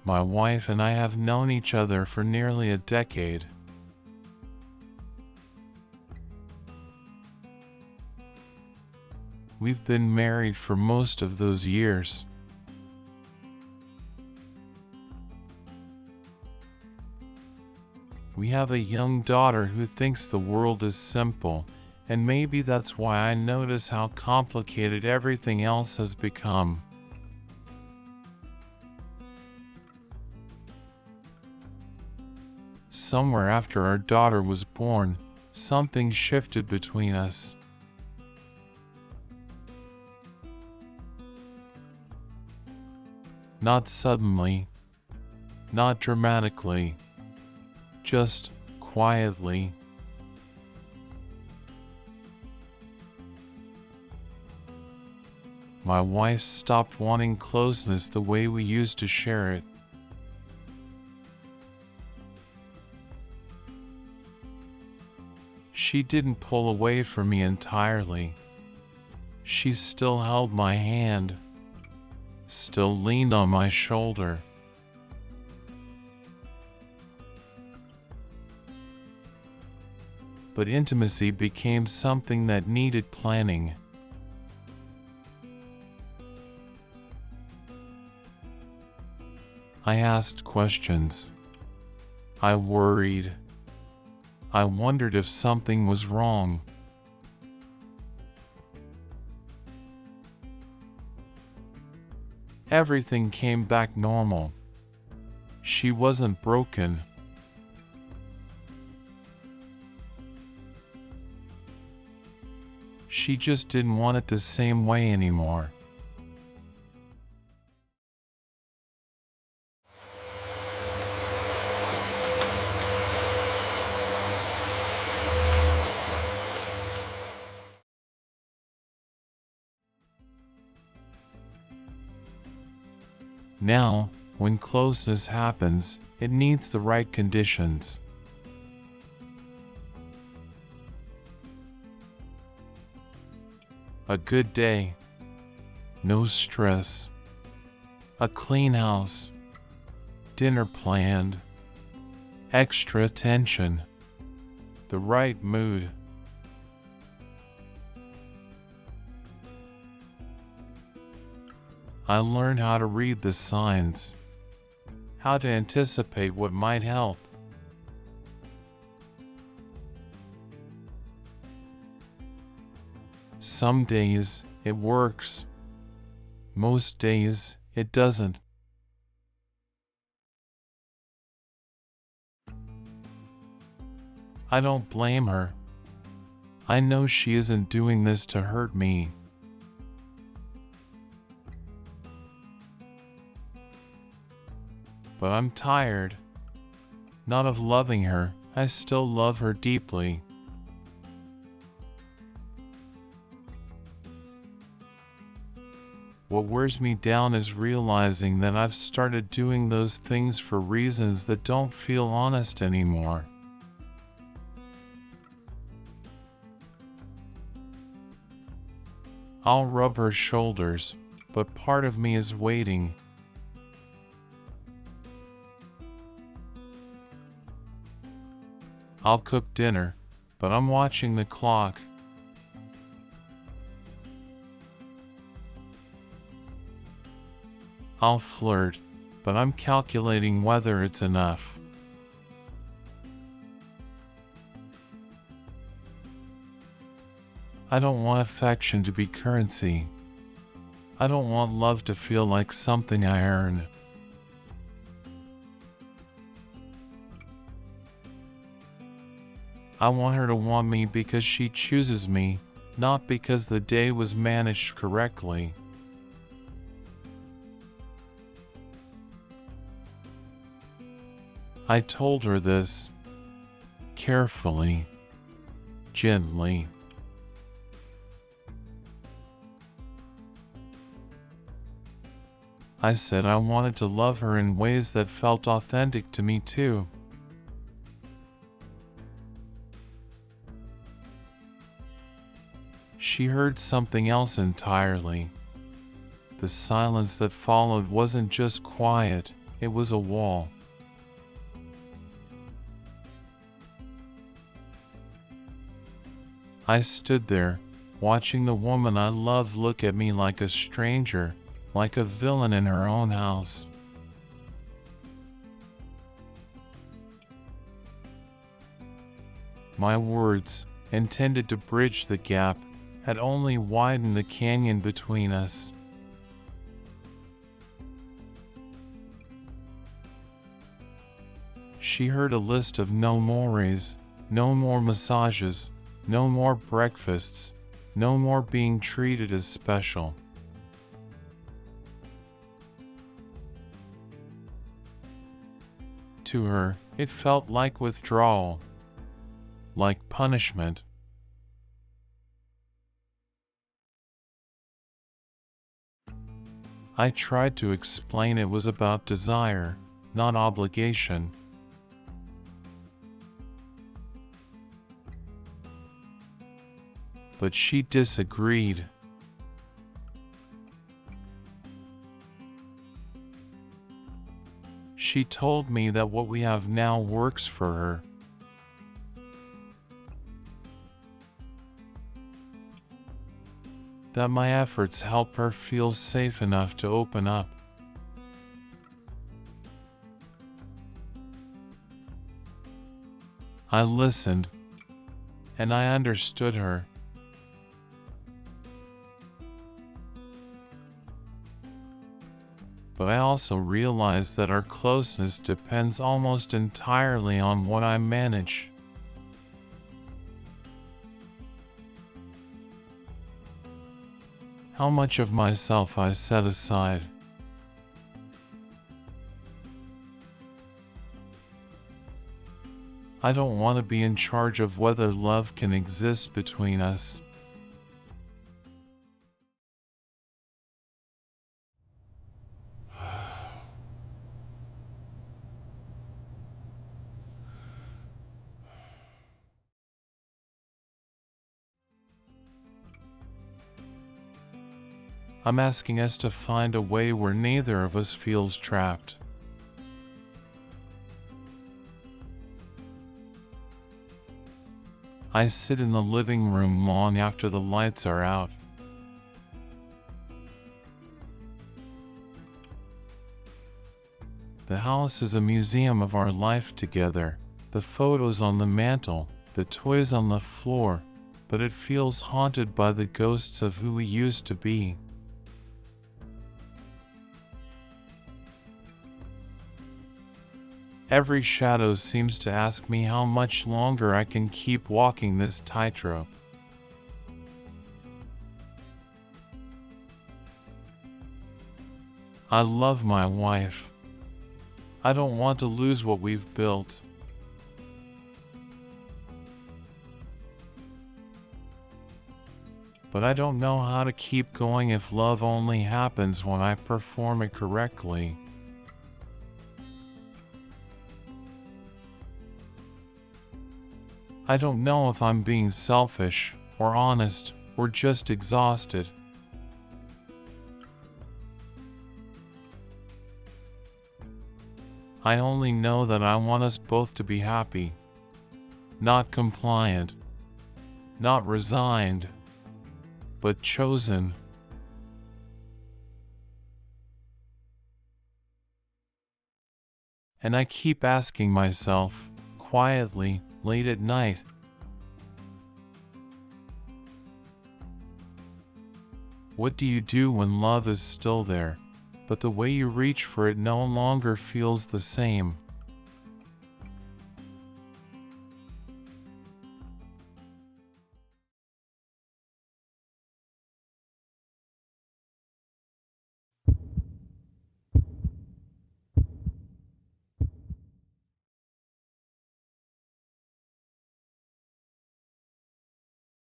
My wife and I have known each other for nearly a decade. We've been married for most of those years. We have a young daughter who thinks the world is simple, and maybe that's why I notice how complicated everything else has become. Somewhere after our daughter was born, something shifted between us. Not suddenly, not dramatically, just quietly. My wife stopped wanting closeness the way we used to share it. She didn't pull away from me entirely. She still held my hand, still leaned on my shoulder. But intimacy became something that needed planning. I asked questions. I worried. I wondered if something was wrong. Everything came back normal. She wasn't broken. She just didn't want it the same way anymore. Now, when closeness happens, it needs the right conditions. A good day, no stress, a clean house, dinner planned, extra attention, the right mood. I learned how to read the signs, how to anticipate what might help. Some days it works. Most days it doesn't. I don't blame her. I know she isn't doing this to hurt me. But I'm tired. Not of loving her, I still love her deeply. What wears me down is realizing that I've started doing those things for reasons that don't feel honest anymore. I'll rub her shoulders, but part of me is waiting. I'll cook dinner, but I'm watching the clock. I'll flirt, but I'm calculating whether it's enough. I don't want affection to be currency. I don't want love to feel like something I earn. I want her to want me because she chooses me, not because the day was managed correctly. I told her this, carefully, gently. I said I wanted to love her in ways that felt authentic to me too. She heard something else entirely. The silence that followed wasn't just quiet, It was a wall. I stood there, watching the woman I loved look at me like a stranger, like a villain in her own house. My words, intended to bridge the gap, had only widened the canyon between us. She heard a list of no mores, no more massages, no more breakfasts, no more being treated as special. To her, it felt like withdrawal, like punishment. I tried to explain it was about desire, not obligation. But she disagreed. She told me that what we have now works for her. That my efforts help her feel safe enough to open up. I listened, and I understood her. But I also realized that our closeness depends almost entirely on what I manage. How much of myself I set aside. I don't want to be in charge of whether love can exist between us. I'm asking us to find a way where neither of us feels trapped. I sit in the living room long after the lights are out. The house is a museum of our life together, the photos on the mantle, the toys on the floor, but it feels haunted by the ghosts of who we used to be. Every shadow seems to ask me how much longer I can keep walking this tightrope. I love my wife. I don't want to lose what we've built. But I don't know how to keep going if love only happens when I perform it correctly. I don't know if I'm being selfish, or honest, or just exhausted. I only know that I want us both to be happy. Not compliant. Not resigned. But chosen. And I keep asking myself, quietly, late at night, what do you do when love is still there, but the way you reach for it no longer feels the same?